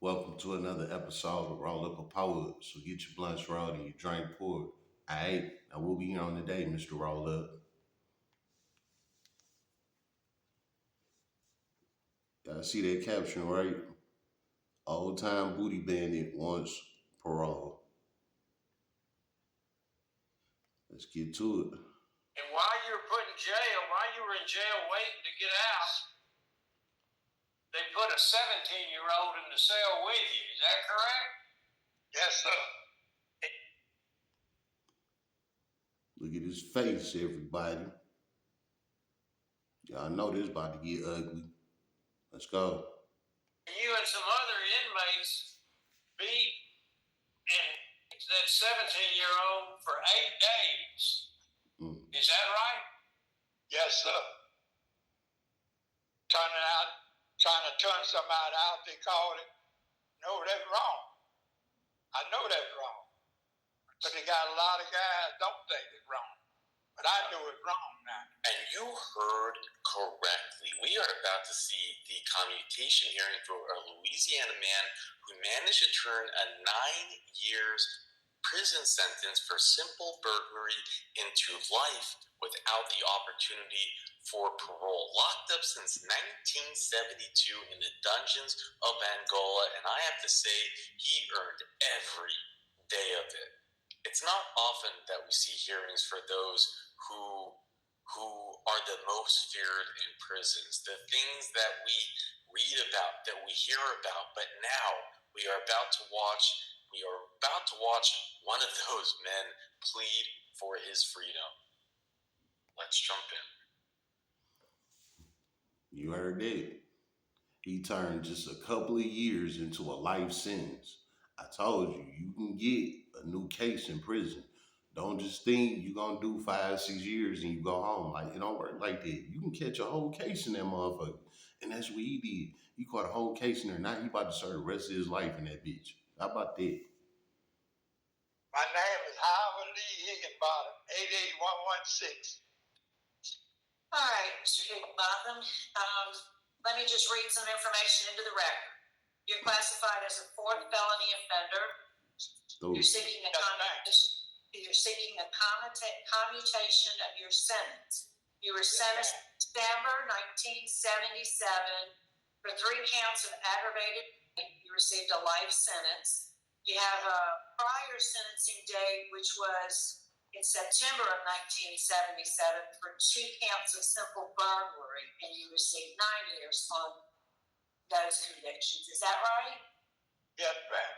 Welcome to another episode of Roll Up a Poet. So get your blunts rolled and your drink poured. Alright, now we'll be here on the day, Mr. Roll Up. Y'all see that caption, right? Old time booty bandit wants parole. Let's get to it. And while you were put in jail, while you were in jail waiting to get out, they put a 17-year-old in the cell with you. Is that correct? Yes, sir. Look at his face, everybody. Y'all know this about to get ugly. Let's go. You and some other inmates beat and that 17-year-old for 8 days. Is that right? Yes, sir. Trying to turn somebody out, they called it. No, that's wrong. I know that's wrong. But they got a lot of guys don't think it's wrong. But I know it's wrong now. And you heard correctly. We are about to see the commutation hearing for a Louisiana man who managed to turn a 9 years prison sentence for simple burglary into life without the opportunity for parole. Locked up since 1972 in the dungeons of Angola, and I have to say, he earned every day of it. It's not often that we see hearings for those who are the most feared in prisons, the things that we read about, that we hear about, but now we are about to watch one of those men plead for his freedom. Let's jump in. You heard that. He turned just a couple of years into a life sentence. I told you, you can get a new case in prison. Don't just think you're gonna do 5, 6 years and you go home. Like it don't work like that. You can catch a whole case in that motherfucker. And that's what he did. He caught a whole case in there. Now he about to serve the rest of his life in that bitch. How about that? My name is Howard Lee Higginbottom, 88116. All right, Mr. Higginbotham. Let me just read some information into the record. You're classified as a fourth felony offender. You're seeking a commutation of your sentence. You were sentenced in December 1977 for 3 counts of aggravated rape. You received a life sentence. You have a prior sentencing date, which was in September of 1977 for 2 counts of simple burglary, and you received 9 years on those convictions. Is that right? Yes, ma'am.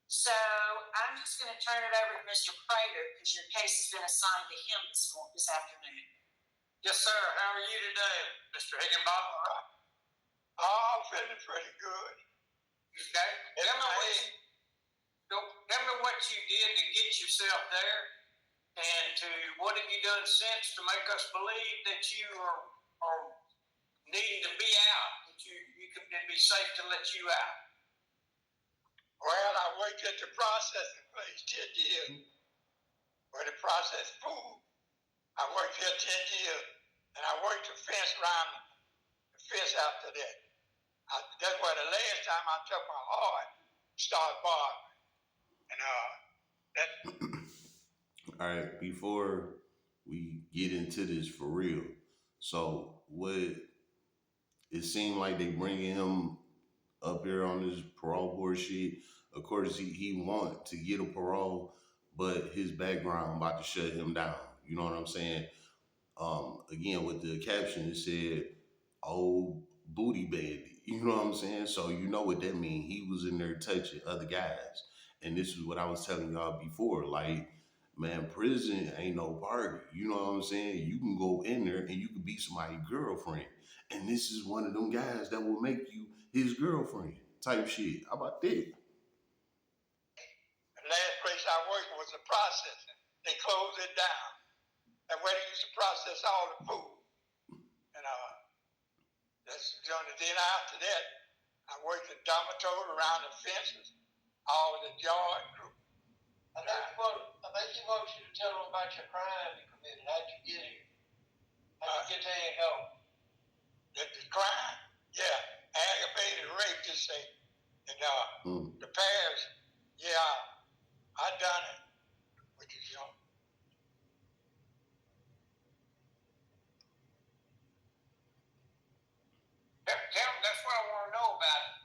So I'm just going to turn it over to Mr. Prater because your case has been assigned to him this afternoon. Yes, sir. How are you today, Mr. Higginbottom? I'm feeling pretty good. Okay. Tell me what you did to get yourself there, and what have you done since to make us believe that you are needing to be out, that it'd be safe to let you out? Well, I worked at the processing place 10 years, where they process food. I worked here 10 years, and I worked the fence around the fence after that. That's where the last time I took my heart, started barking. All right, before we get into this for real, so what it seemed like they bringing him up here on this parole board shit. Of course, he want to get a parole, but his background about to shut him down. You know what I'm saying? Again, with the caption, it said, old booty bandit. You know what I'm saying? So you know what that means. He was in there touching other guys. And this is what I was telling y'all before. Like, man, prison ain't no party. You know what I'm saying? You can go in there and you can be somebody's girlfriend. And this is one of them guys that will make you his girlfriend type shit. How about that? The last place I worked was the processing. They closed it down. And where they used to process all the food. And then after that, I worked the dormitory around the fences, all the yard group. I think you want you to tell them about your crime you committed. How'd you get here? How'd you get there and go? The crime? Yeah. Aggravated rape, just say. And the parish, I done it, which is that's what I want to know about it.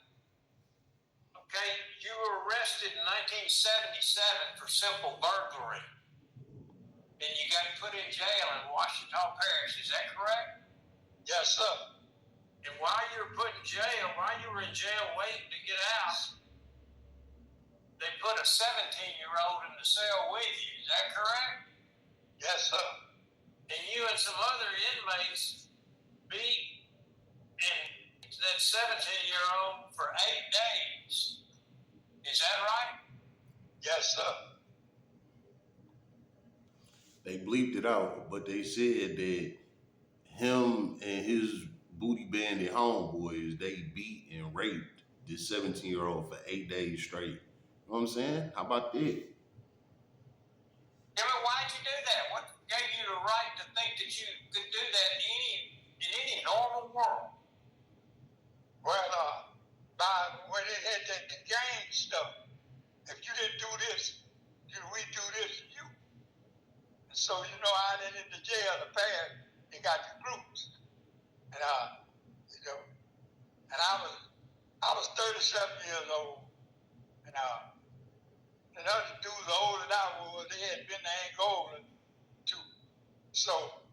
Okay, you were arrested in 1977 for simple burglary, and you got put in jail in Washington Parish. Is that correct? Yes, sir. And while you were in jail waiting to get out, they put a 17-year-old in the cell with you. Is that correct? Yes, sir. And you and some other inmates beat that 17-year-old for 8 days. Is that right? Yes, sir. They bleeped it out, but they said that him and his booty bandit homeboys, they beat and raped this 17-year-old for 8 days straight. You know what I'm saying? How about that? Yeah, but why'd you do that? What gave you the right to think that you could do that in any normal world? Well, when it had the gang stuff, if you didn't do this, we do this to you. So out in the jail, the past, they got the groups, and and I was 37 years old, and the other dudes older than I was, they had been to Angola too. So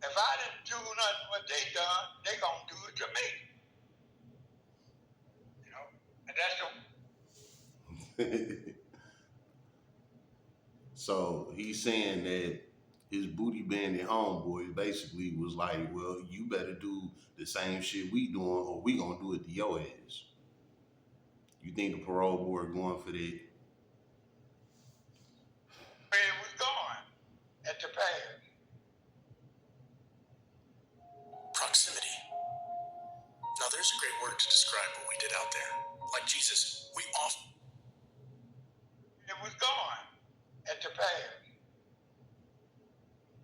if I didn't do nothing what they done, they gonna do it to me. And that's the So he's saying that his booty bandit homeboy basically was like, well, you better do the same shit we doing or we gonna do it to your ass. You think the parole board going for that? where it was going at the past. Proximity. Now, there's a great word to describe what we did out there. Like Jesus, we often. It was going at the past.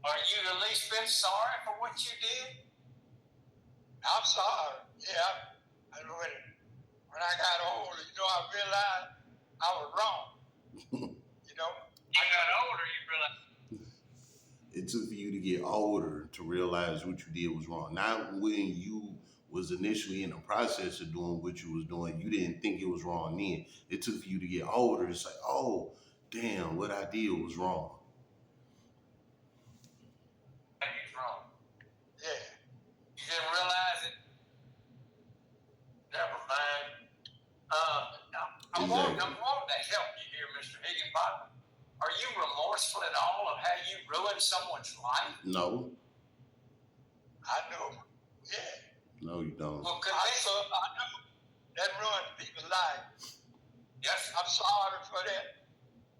Are you the least bit sorry for what you did? I'm sorry. Yeah. And when I got older, I realized I was wrong. I got older, you realized. It took for you to get older to realize what you did was wrong. Not when you was initially in the process of doing what you was doing, you didn't think it was wrong then. It took for you to get older. It's like, oh, damn, what I did was wrong. He's wrong. Yeah. You didn't realize it? Never mind. I'm wanting to help you here, Mr. Higginbottom. Are you remorseful at all of how you ruined someone's life? No. I know. Yeah. No, you don't. Well, I know. That ruined people's lives. Yes. I'm sorry for that.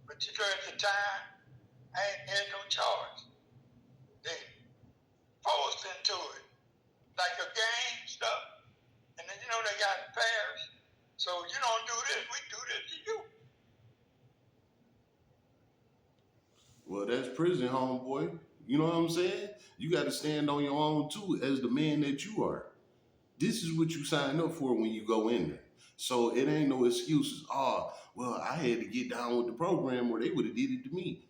But at the time, I ain't had no choice. They forced into it. Like a game stuff. And then, they got pairs. So you don't do this, we do this to you. Well, that's prison, homeboy. You know what I'm saying? You got to stand on your own too, as the man that you are. This is what you sign up for when you go in there. So it ain't no excuses. Oh, well, I had to get down with the program or they would have did it to me.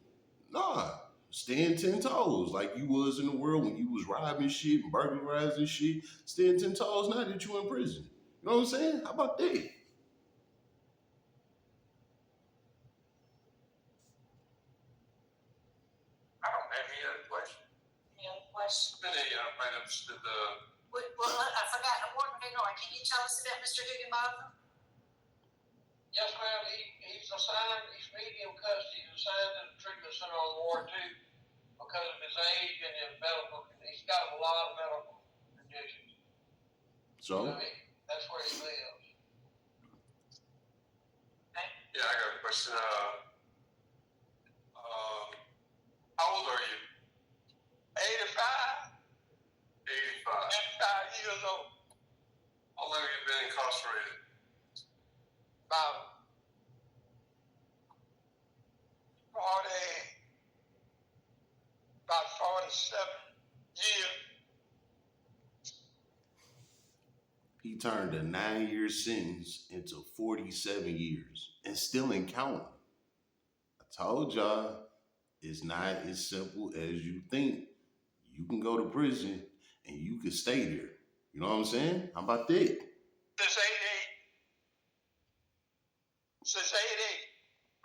Nah, stand 10 toes like you was in the world when you was robbing shit and burglarizing shit. Stand 10 toes now that you in prison. You know what I'm saying? How about that? I don't have any other questions. Any other questions? Any items to the... Well, I forgot. Can you tell us about Mr. Higginbotham? Yes, ma'am. He's assigned, he's medium custody. He's assigned to the treatment center on Ward 2 because of his age and his medical. He's got a lot of medical conditions. So? That's where he lives. Okay. Yeah, I got a question. How old are you? 85. 85. 85 years old. How long have you been incarcerated? About 47 years. He turned a 9-year sentence into 47 years and still in counting. I told y'all it's not as simple as you think. You can go to prison and you can stay there. You know what I'm saying? How about that? Since 88. Since 88.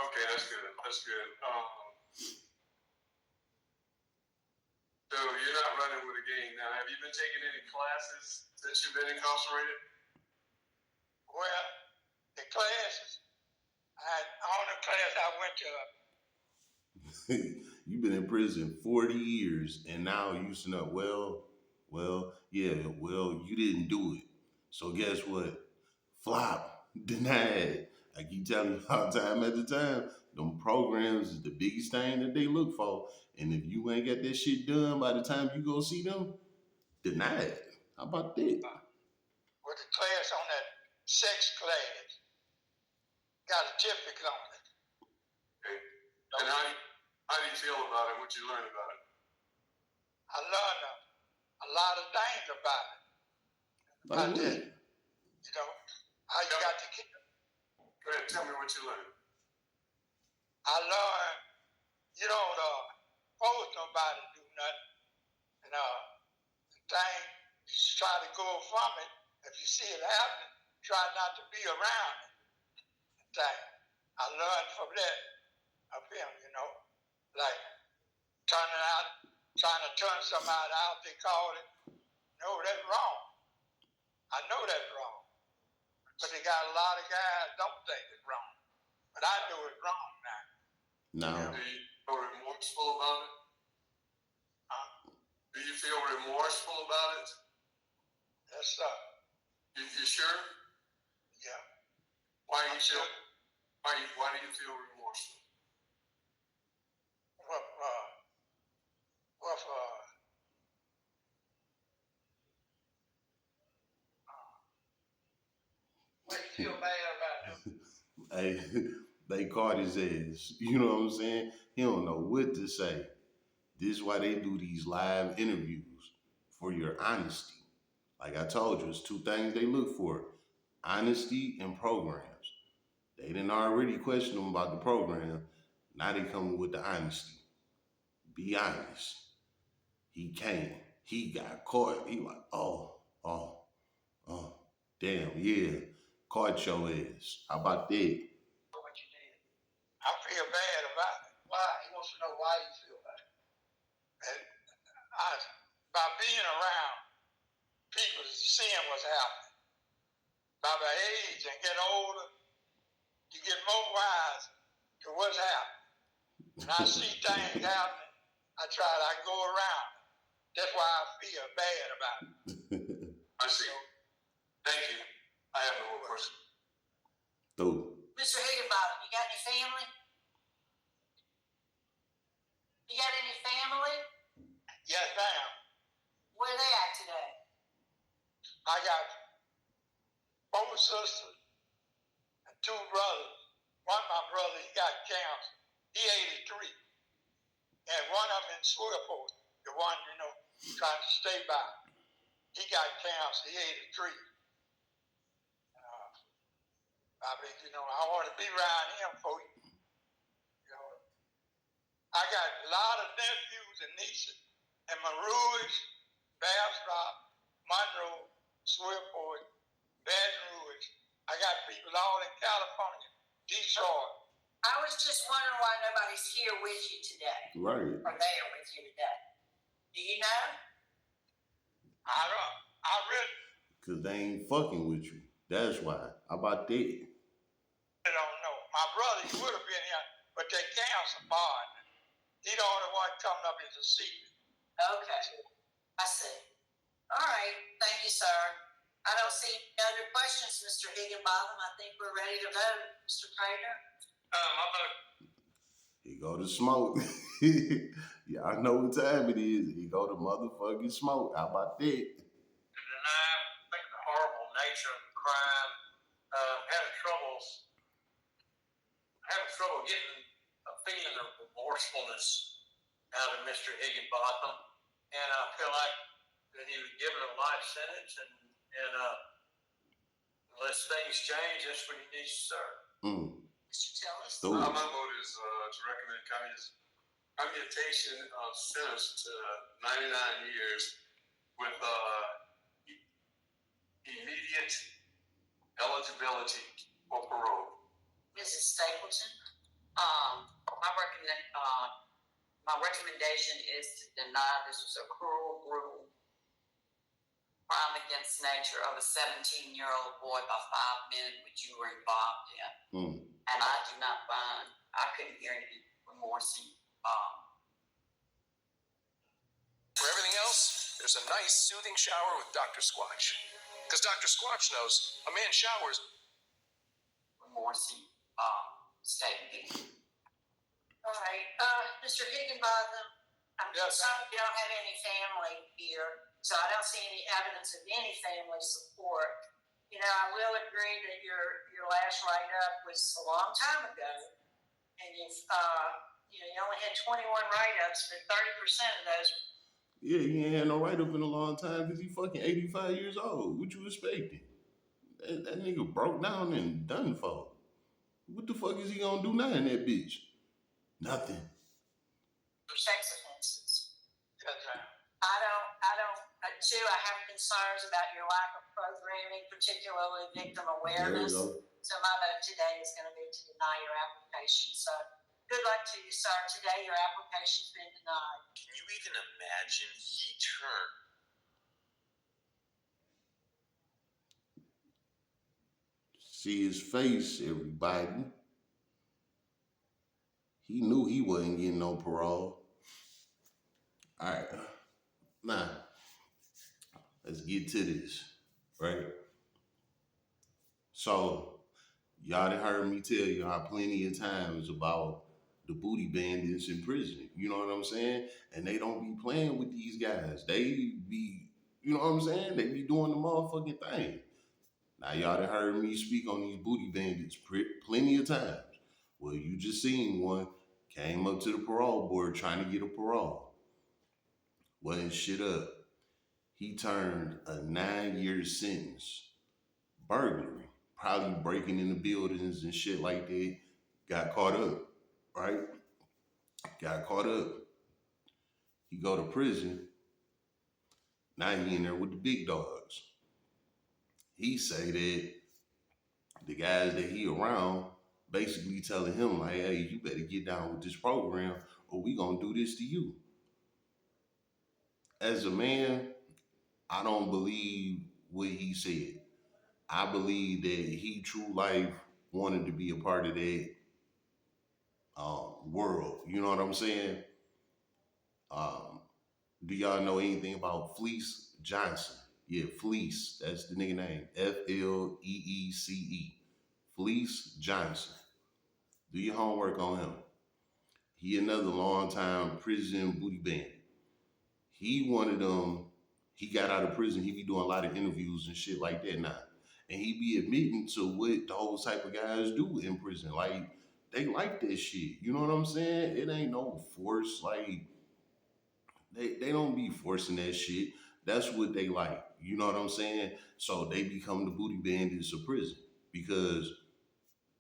Okay, that's good. That's good. So you're not running with a gang now. Have you been taking any classes since you've been incarcerated? Well, the classes, all the class I went to, You've been in prison 40 years and now you know, yeah, well, you didn't do it. So guess what? Flop, denied. I keep telling you all time at the time, them programs is the biggest thing that they look for. And if you ain't got that shit done by the time you go see them, denied. How about that? with the class on that sex class, got a typical on it. Okay. And how do you feel about it? What you learn about it? I learned a lot of things about it. Like what? You know, how you got to keep. Go ahead, tell me what you learned. I learned you don't force nobody to do nothing. And the thing, you just try to go from it. If you see it happening, try not to be around it. Thing. I learned from that of him, you know, like turning out, trying to turn somebody out, they call it. No, that's wrong. I know that's wrong. But they got a lot of guys don't think it's wrong. But I know it's wrong now. No. Do you feel remorseful about it? Do you feel remorseful about it? Yes, sir. You sure? Yeah. Why do you feel remorseful? What do you feel bad about them? Hey, they caught his ass. You know what I'm saying? He don't know what to say. This is why they do these live interviews for your honesty. Like I told you, it's two things they look for: honesty and programs. They didn't already question him about the program. Now they coming with the honesty. Be honest. He came. He got caught. He like, oh, damn, yeah. Caught your ass. How about that? What you did. I feel bad about it. Why? He wants to know why you feel bad. And by being around people, seeing what's happening. By the age and get older, you get more wise to what's happening. And I see things happening, I go around. That's why I feel bad about it. I see. Thank you. I have no more questions. Mr. Higginbottom, you got any family? You got any family? Yes, ma'am. Where are they at today? I got 4 sisters and 2 brothers. One of my brothers, he got cancer. He 83. And one of them in Swiftport, the one, you know, trying to stay by. He got cancer. He 83. I mean, you know, I want to be around him for you. You know, I got a lot of nephews and nieces in Rouge, Bastrop, Monroe, Swiftport, Baton Rouge. I got people all in California, Detroit. I was just wondering why nobody's here with you today. Right. Or there with you today. Do you know? I really Cause they ain't fucking with you. That's why. How about that? don't know. My brother, he would have been here, but they canceled Bard. He the only one coming up as a senior. Okay. I see. All right. Thank you, sir. I don't see any other questions, Mr. Higginbottom. I think we're ready to vote. Mr. Prater? My vote. He go to smoke. Y'all know what time it is. He go to motherfucking smoke. How about that? To deny the horrible nature of the crime, having trouble getting a feeling of remorsefulness out of Mr. Higginbotham, and I feel like that he was given a life sentence, and Unless things change, that's when you need to start. Mr. Tillis? My vote is to recommend commutation of sentence to 99 years with immediate eligibility for parole. Mrs. Stapleton? My recommendation is to deny. This was a cruel, brutal crime against nature of a 17-year-old boy by 5 men which you were involved in. And I do not find, I couldn't hear any remorse. For everything else, there's a nice, soothing shower with Dr. Squatch. Because Dr. Squatch knows a man showers. Remorse statement. All right, Mr. Higginbotham, I'm sorry you don't have any family here, so I don't see any evidence of any family support. You know, I will agree that your last write-up was a long time ago, and you only had 21 write-ups, but 30% of those. Yeah, he ain't had no write-up in a long time because he fucking 85 years old. What you expecting? That nigga broke down and done for. What the fuck is he gonna do now in that bitch? Nothing. Sex offenses. Okay. I have concerns about your lack of programming, particularly victim awareness. There you go. So my vote today is going to be to deny your application. So good luck to you, sir. Today your application's been denied. Can you even imagine? He turned. See his face, everybody. He knew he wasn't getting no parole. All right. Now, let's get to this, right? So, y'all done heard me tell y'all plenty of times about the booty bandits in prison. You know what I'm saying? And they don't be playing with these guys. They be, you know what I'm saying? They be doing the motherfucking thing. Now, y'all done heard me speak on these booty bandits plenty of times. Well, you just seen one came up to the parole board trying to get a parole. Wasn't shit up. He turned a 9-year sentence. Burglary. Probably breaking into buildings and shit like that. Got caught up, right? Got caught up. He go to prison. Now he in there with the big dogs. He say that the guys that he around basically telling him like, hey, you better get down with this program or we gonna do this to you. As a man, I don't believe what he said. I believe that he true life wanted to be a part of that world. You know what I'm saying? Do y'all know anything about Fleece Johnson? Yeah, Fleece. That's the nigga name. Fleece. Fleece Johnson. Do your homework on him. He another long time prison booty bandit. He one of them. He got out of prison. He be doing a lot of interviews and shit like that now. And he be admitting to what those type of guys do in prison. Like, they like that shit. You know what I'm saying? It ain't no force. Like, they don't be forcing that shit. That's what they like. You know what I'm saying? So they become the booty bandits of prison because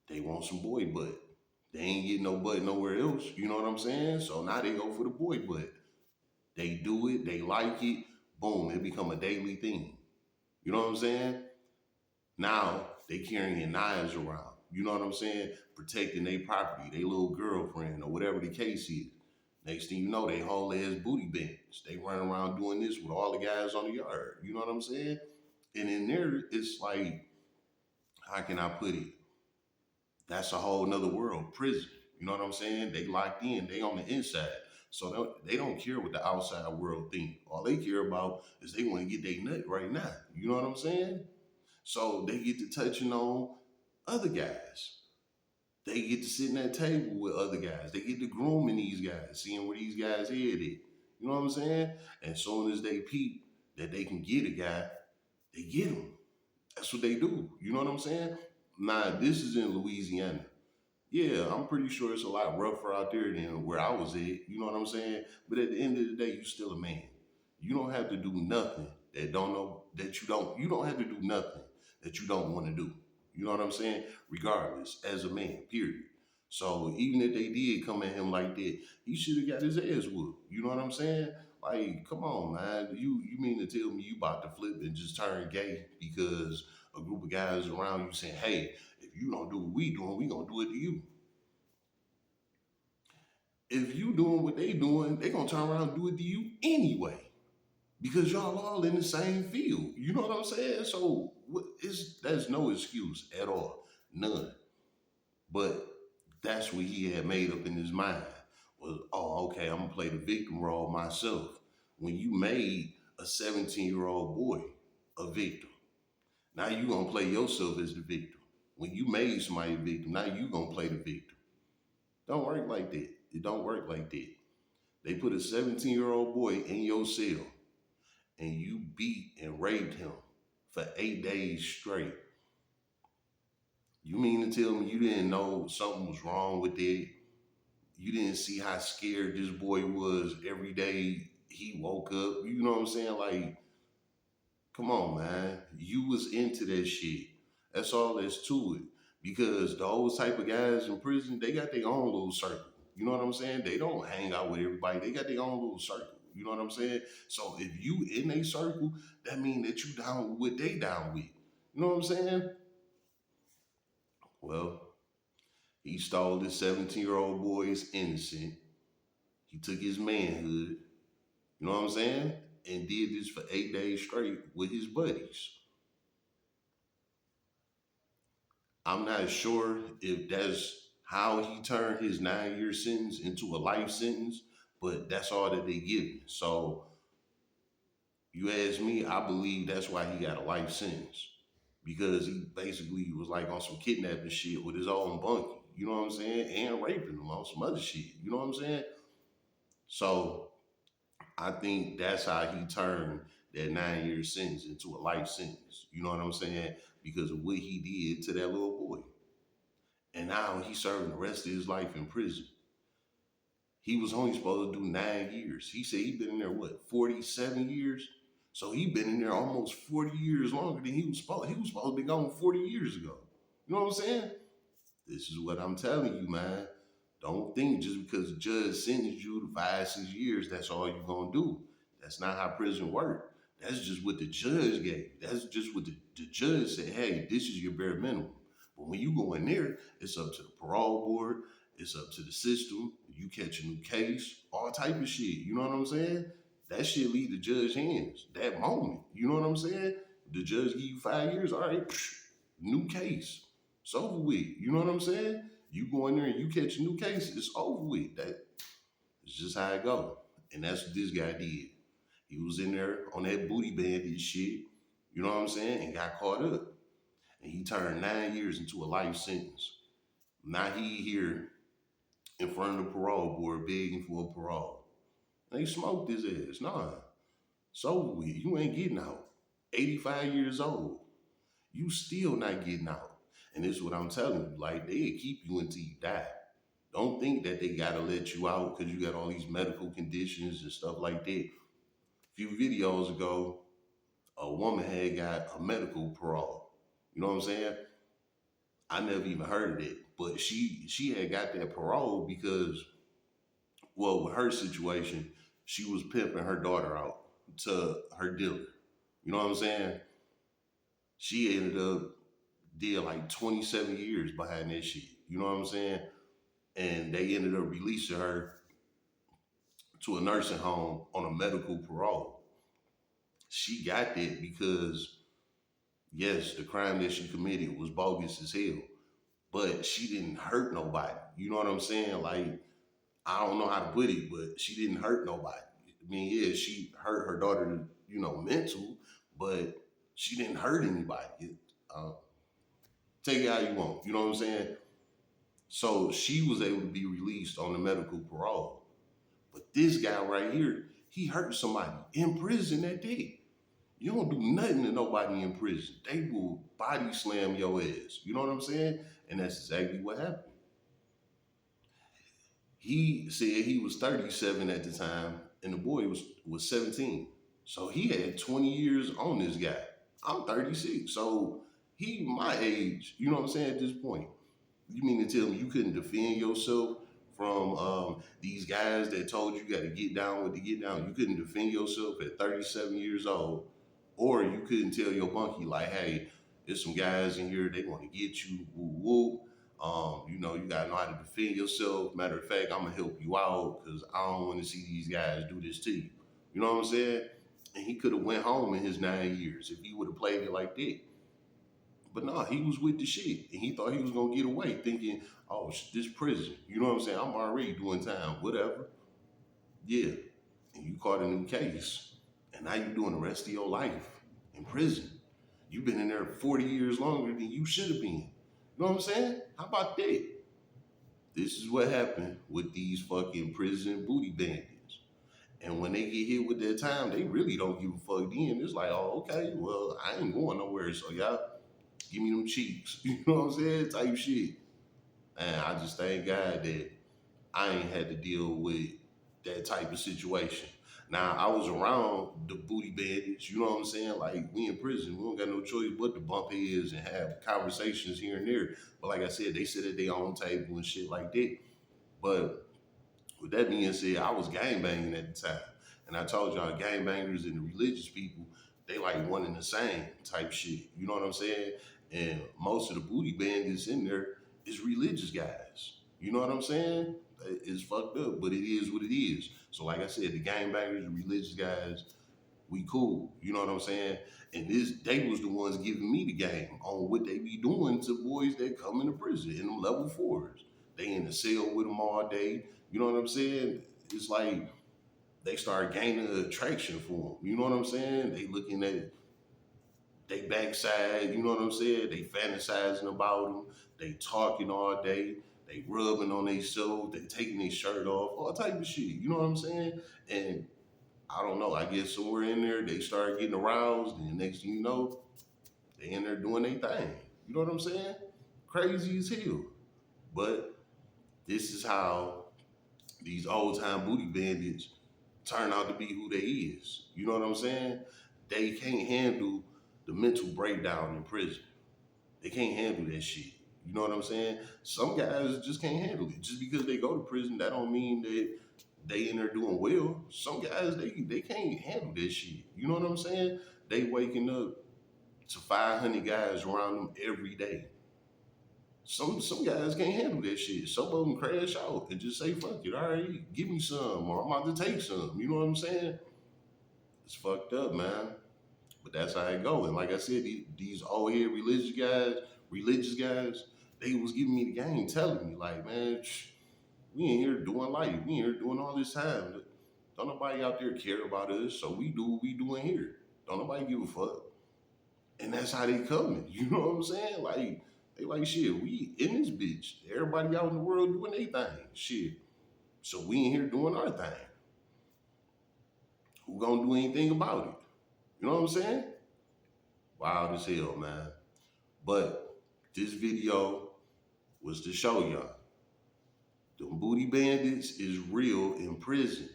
they want some boy butt. They ain't getting no butt nowhere else. You know what I'm saying? So now they go for the boy butt. They do it. They like it. Boom. It become a daily thing. You know what I'm saying? Now they carrying knives around. You know what I'm saying? Protecting their property, their little girlfriend, or whatever the case is. Next thing you know, they whole ass booty bandits. They run around doing this with all the guys on the yard. You know what I'm saying? And in there, it's like, how can I put it? That's a whole nother world, prison. You know what I'm saying? They locked in. They on the inside. So they don't care what the outside world think. All they care about is they want to get their nut right now. You know what I'm saying? So they get to touching on other guys. They get to sit at that table with other guys. They get to grooming these guys, seeing where these guys head at. You know what I'm saying? And as soon as they peep that they can get a guy, they get him. That's what they do. You know what I'm saying? Now, this is in Louisiana. Yeah, I'm pretty sure it's a lot rougher out there than where I was at. You know what I'm saying? But at the end of the day, you still a man. You don't have to do nothing you don't have to do nothing that you don't want to do. You know what I'm saying? Regardless, as a man, period. So even if they did come at him like that, he should have got his ass whooped. You know what I'm saying? Like, come on, man. You mean to tell me you about to flip and just turn gay because a group of guys around you saying, hey, if you don't do what we doing, we gonna do it to you. If you doing what they doing, they gonna turn around and do it to you anyway. Because y'all all in the same field. You know what I'm saying? So there's no excuse at all. None. But that's what he had made up in his mind was, oh, okay, I'm gonna play the victim role myself. When you made a 17-year-old boy a victim, now you gonna play yourself as the victim. When you made somebody a victim, now you gonna play the victim. Don't work like that. It don't work like that. They put a 17-year-old boy in your cell and you beat and raped him for 8 days straight. You mean to tell me you didn't know something was wrong with it? You didn't see how scared this boy was every day he woke up? You know what I'm saying? Like, come on, man. You was into that shit. That's all there's to it. Because those type of guys in prison, they got their own little circle. You know what I'm saying? They don't hang out with everybody. They got their own little circle. You know what I'm saying? So if you in a circle, that mean that you down with what they down with. You know what I'm saying? Well, he stole this 17-year-old boy's innocent. He took his manhood. You know what I'm saying? And did this for 8 days straight with his buddies. I'm not sure if that's how he turned his 9 year sentence into a life sentence, but that's all that they give him. So you ask me, I believe that's why he got a life sentence. Because he basically was like on some kidnapping shit with his own bunkie. You know what I'm saying? And raping him on some other shit. You know what I'm saying? So I think that's how he turned that 9 year sentence into a life sentence. You know what I'm saying? Because of what he did to that little boy. And now he's serving the rest of his life in prison. He was only supposed to do 9 years. He said he been in there, what, 47 years? So he been in there almost 40 years longer than he was supposed. He was supposed to be gone 40 years ago. You know what I'm saying? This is what I'm telling you, man. Don't think just because the judge sentenced you to 5, 6 years, that's all you're gonna do. That's not how prison works. That's just what the judge gave. That's just what the judge said, hey, this is your bare minimum. But when you go in there, it's up to the parole board, it's up to the system. You catch a new case, all type of shit. You know what I'm saying? That shit leave the judge's hands. That moment. You know what I'm saying? The judge give you 5 years, all right, new case. It's over with. You know what I'm saying? You go in there and you catch a new case, it's over with. That is just how it go. And that's what this guy did. He was in there on that booty bandit shit, you know what I'm saying, and got caught up. And he turned 9 years into a life sentence. Now he here in front of the parole board begging for a parole. They smoked his ass. Nah, it's over with. You ain't getting out. 85 years old. You still not getting out. And this is what I'm telling you. Like, they'll keep you until you die. Don't think that they gotta let you out because you got all these medical conditions and stuff like that. A few videos ago, a woman had got a medical parole. You know what I'm saying? I never even heard of it. But she had got that parole because, well, with her situation, she was pimping her daughter out to her dealer. You know what I'm saying? She ended up did like 27 years behind that shit. You know what I'm saying? And they ended up releasing her to a nursing home on a medical parole. She got that because, yes, the crime that she committed was bogus as hell, but she didn't hurt nobody. You know what I'm saying? Like, I don't know how to put it, but she didn't hurt nobody. I mean, yeah, she hurt her daughter, mental, but she didn't hurt anybody. Take it how you want. You know what I'm saying? So she was able to be released on the medical parole. But this guy right here, he hurt somebody in prison that day. You don't do nothing to nobody in prison. They will body slam your ass. You know what I'm saying? And that's exactly what happened. He said he was 37 at the time, and the boy was 17. So he had 20 years on this guy. I'm 36. So He my age. You know what I'm saying? At this point, you mean to tell me you couldn't defend yourself from these guys that told you got to get down with the get down? You couldn't defend yourself at 37 years old, or you couldn't tell your bunkie like, hey, there's some guys in here they want to get you, woo woo. You know, you gotta know how to defend yourself. Matter of fact, I'm gonna help you out because I don't want to see these guys do this to you. You know what I'm saying? And he could have went home in his 9 years if he would have played it like that. But no, he was with the shit, and he thought he was gonna get away, thinking, "Oh, this prison." You know what I'm saying? I'm already doing time, whatever. Yeah, and you caught a new case, and now you're doing the rest of your life in prison. You've been in there 40 years longer than you should have been. You know what I'm saying? How about that? This is what happened with these fucking prison booty bandits. And when they get hit with their time, they really don't give a fuck then. It's like, oh, okay, well, I ain't going nowhere, so y'all give me them cheeks. You know what I'm saying? Type shit. And I just thank God that I ain't had to deal with that type of situation. Now I was around the booty bandits, you know what I'm saying? Like we in prison, we don't got no choice but to bump heads and have conversations here and there. But like I said, they sit at their own table and shit like that. But with that being said, I was gangbanging at the time. And I told y'all, gangbangers and the religious people, they like one and the same type shit. You know what I'm saying? And most of the booty bandits in there is religious guys. You know what I'm saying? It's fucked up, but it is what it is. So like I said, the gangbangers, the religious guys, we cool. You know what I'm saying? And they was the ones giving me the game on what they be doing to boys that come into prison in them level fours. They in the cell with them all day. You know what I'm saying? It's like they start gaining attraction for them. You know what I'm saying? They looking at they backside. You know what I'm saying? They fantasizing about them. They talking all day. They rubbing on themselves. They taking their shirt off. All type of shit. You know what I'm saying? And I don't know. I guess somewhere in there they start getting aroused, and the next thing you know, they in there doing their thing. You know what I'm saying? Crazy as hell. But this is how these old time booty bandits turn out to be who they is. You know what I'm saying? They can't handle the mental breakdown in prison. They can't handle that shit. You know what I'm saying? Some guys just can't handle it. Just because they go to prison, that don't mean that they in there doing well. Some guys they can't handle that shit. You know what I'm saying? They waking up to 500 guys around them every day. Some guys can't handle that shit. Some of them crash out and just say, fuck it, all right, give me some, or I'm about to take some. You know what I'm saying? It's fucked up, man. But that's how it go. And like I said, these old head religious guys, they was giving me the game, telling me, like, man, we ain't here doing life. We ain't here doing all this time. Don't nobody out there care about us, so we do what we doing here. Don't nobody give a fuck. And that's how they coming. You know what I'm saying? Like, they like, shit, we in this bitch. Everybody out in the world doing their thing. Shit. So we in here doing our thing. Who gonna do anything about it? You know what I'm saying? Wild as hell, man. But this video was to show y'all. Them booty bandits is real in prison.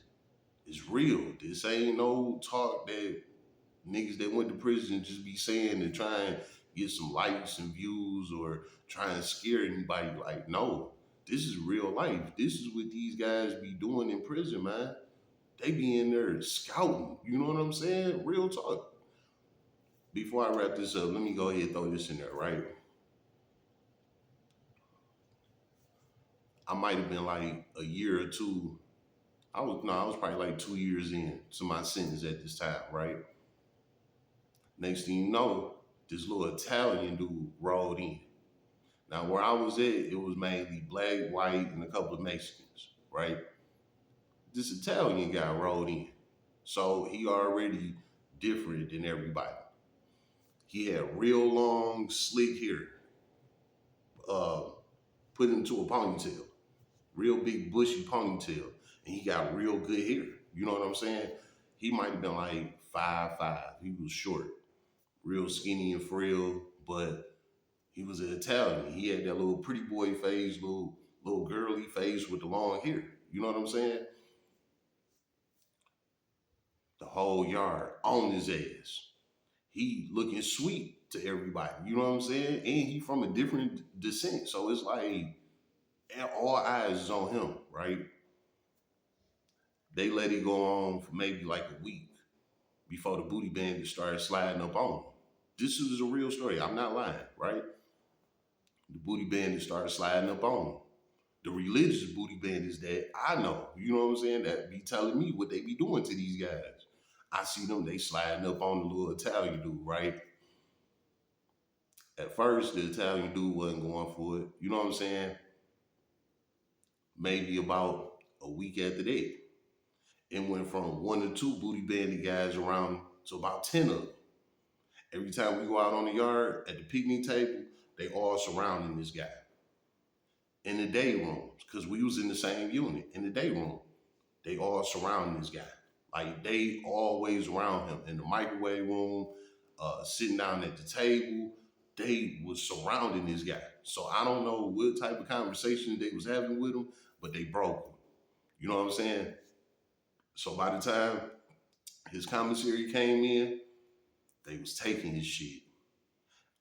It's real. This ain't no talk that niggas that went to prison just be saying to try and get some likes and views or try and scare anybody. Like, no, this is real life. This is what these guys be doing in prison, man. They be in there scouting. You know what I'm saying? Real talk. Before I wrap this up, let me go ahead and throw this in there, right? I might have been like a year or two. I was probably like 2 years in to my sentence at this time, right? Next thing you know, this little Italian dude rolled in. Now where I was at, it was mainly black, white, and a couple of Mexicans, right? This Italian guy rolled in. So he already different than everybody. He had real long, slick hair, uh, put into a ponytail, real big bushy ponytail, and he got real good hair. You know what I'm saying? He might have been like 5'5". He was short, real skinny and frail, but he was an Italian. He had that little pretty boy face, little girly face with the long hair. You know what I'm saying? The whole yard on his ass. He looking sweet to everybody. You know what I'm saying? And he from a different descent. So it's like all eyes is on him, right? They let it go on for maybe like a week before the booty bandits started sliding up on him. This is a real story. I'm not lying, right? The booty bandits started sliding up on him. The religious booty bandits that I know, you know what I'm saying, that be telling me what they be doing to these guys. I see them, they sliding up on the little Italian dude, right? At first, the Italian dude wasn't going for it. You know what I'm saying? Maybe about a week after that, it went from one or two booty bandit guys around to about 10 of them. Every time we go out on the yard at the picnic table, they all surrounding this guy in the day rooms because we was in the same unit. In the day room, they all surrounding this guy. Like they always around him in the microwave room, sitting down at the table. They was surrounding this guy. So I don't know what type of conversation they was having with him, but they broke him. You know what I'm saying? So by the time his commissary came in, they was taking his shit.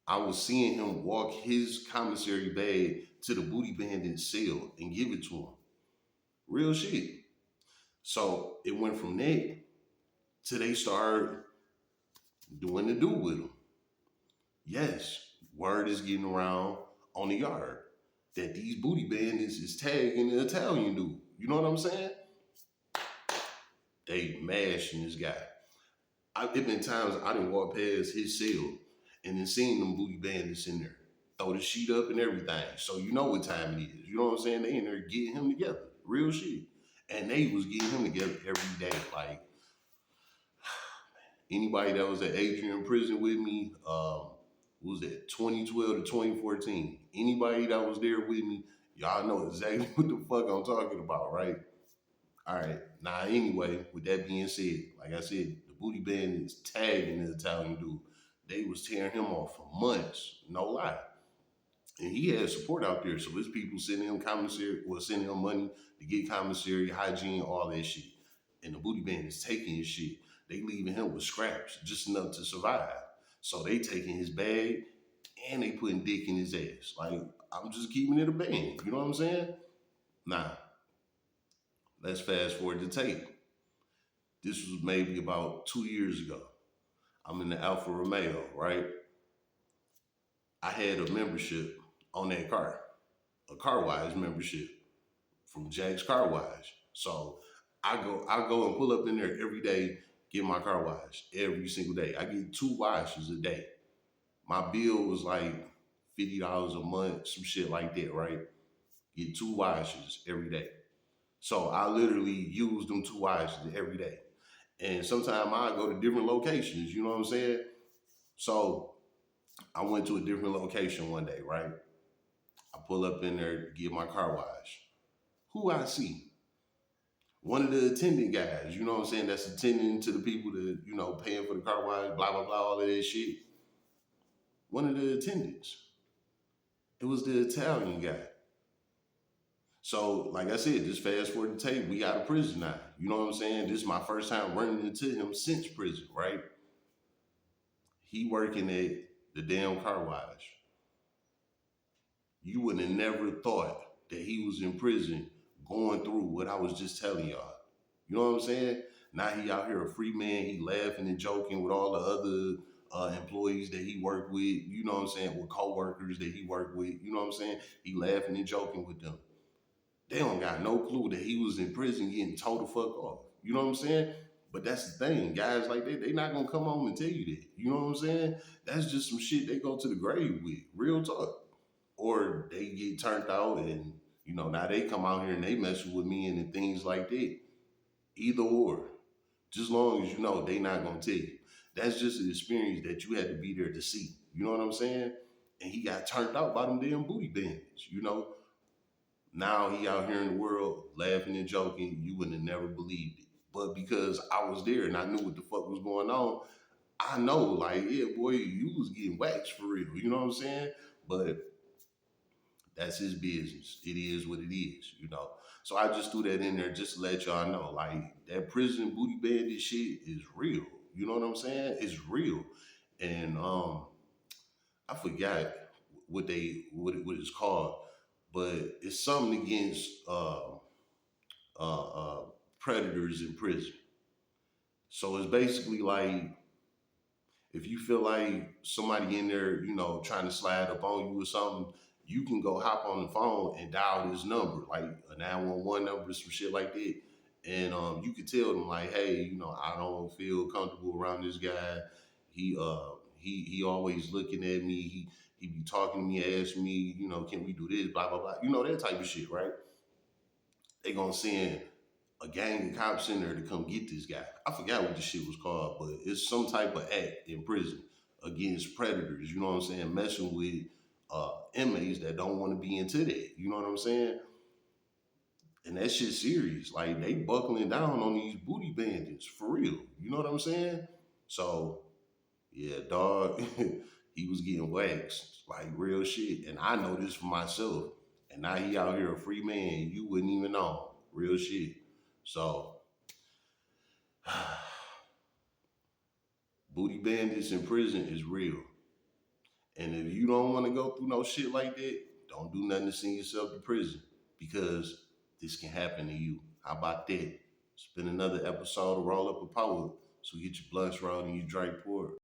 I was seeing him walk his commissary bag to the booty bandit cell and give it to him. Real shit. So it went from that to they started doing the do with him. Yes, word is getting around on the yard that these booty bandits is tagging the Italian dude. You know what I'm saying? They mashing this guy. It been times I didn't walk past his cell and then seen them booty bandits in there. Throw the sheet up and everything. So you know what time it is. You know what I'm saying? They in there getting him together. Real shit. And they was getting him together every day. Like anybody that was at Adrian prison with me, what was that, 2012 to 2014. Anybody that was there with me, y'all know exactly what the fuck I'm talking about, right? All right. Now, anyway, with that being said, like I said, the booty bandits tagging the Italian dude. They was tearing him off for months, no lie. And he had support out there. So his people sending him commissary, well, sending him money to get commissary, hygiene, all that shit. And the booty bandits taking his shit. They leaving him with scraps, just enough to survive. So they taking his bag and they putting dick in his ass. Like, I'm just keeping it a band. You know what I'm saying? Now, let's fast forward to tape. This was maybe about 2 years ago. I'm in the Alfa Romeo, right? I had a membership on that car, a car wash membership from Jack's Car Wash. So I go and pull up in there every day, get my car washed every single day. I get 2 washes a day. My bill was like $50 a month, some shit like that, right? Get 2 washes every day. So I literally use them 2 washes every day. And sometimes I go to different locations, you know what I'm saying? So I went to a different location one day, right? I pull up in there to get my car wash. Who I see? One of the attendant guys, you know what I'm saying, that's attending to the people that, you know, paying for the car wash, blah, blah, blah, all of that shit. One of the attendants. It was the Italian guy. So, like I said, just fast forward the tape, we out of prison now. You know what I'm saying? This is my first time running into him since prison, right? He working at the damn car wash. You would have never thought that he was in prison going through what I was just telling y'all. You know what I'm saying? Now he out here a free man. He laughing and joking with all the other employees that he worked with. You know what I'm saying? With coworkers that he worked with. You know what I'm saying? He laughing and joking with them. They don't got no clue that he was in prison getting told the fuck off. You know what I'm saying? But that's the thing. Guys like that, they not going to come home and tell you that. You know what I'm saying? That's just some shit they go to the grave with. Real talk. Or they get turned out and, you know, now they come out here and they messing with me and things like that. Either or. Just long as you know they not going to tell you. That's just an experience that you had to be there to see. You know what I'm saying? And he got turned out by them damn booty bandits, you know? Now he out here in the world laughing and joking. You wouldn't have never believed it. But because I was there and I knew what the fuck was going on, I know, like, yeah, boy, you was getting waxed for real. You know what I'm saying? But that's his business. It is what it is, you know. So I just threw that in there just to let y'all know, like, that prison booty bandit shit is real. You know what I'm saying? It's real. And I forgot what it's called, but it's something against uh, uh, predators in prison. So it's basically like if you feel like somebody in there, trying to slide up on you or something, you can go hop on the phone and dial this number, like a 911 number, some shit like that. And you could tell them like, hey, I don't feel comfortable around this guy. He always looking at me. He be talking to me, asking me, can we do this, blah blah blah. That type of shit, right? They gonna send a gang of cops in there to come get this guy. I forgot what the shit was called, but it's some type of act in prison against predators. You know what I'm saying? Messing with inmates that don't want to be into that. You know what I'm saying? And that shit serious. Like they buckling down on these booty bandits for real. You know what I'm saying? So yeah, dog, he was getting waxed like real shit, and I know this for myself. And now he out here a free man. You wouldn't even know real shit. So booty bandits in prison is real. And if you don't want to go through no shit like that, don't do nothing to send yourself to prison because this can happen to you. How about that? It's been another episode of Roll Up a Poet. So get your blunts rolled and you drink pour.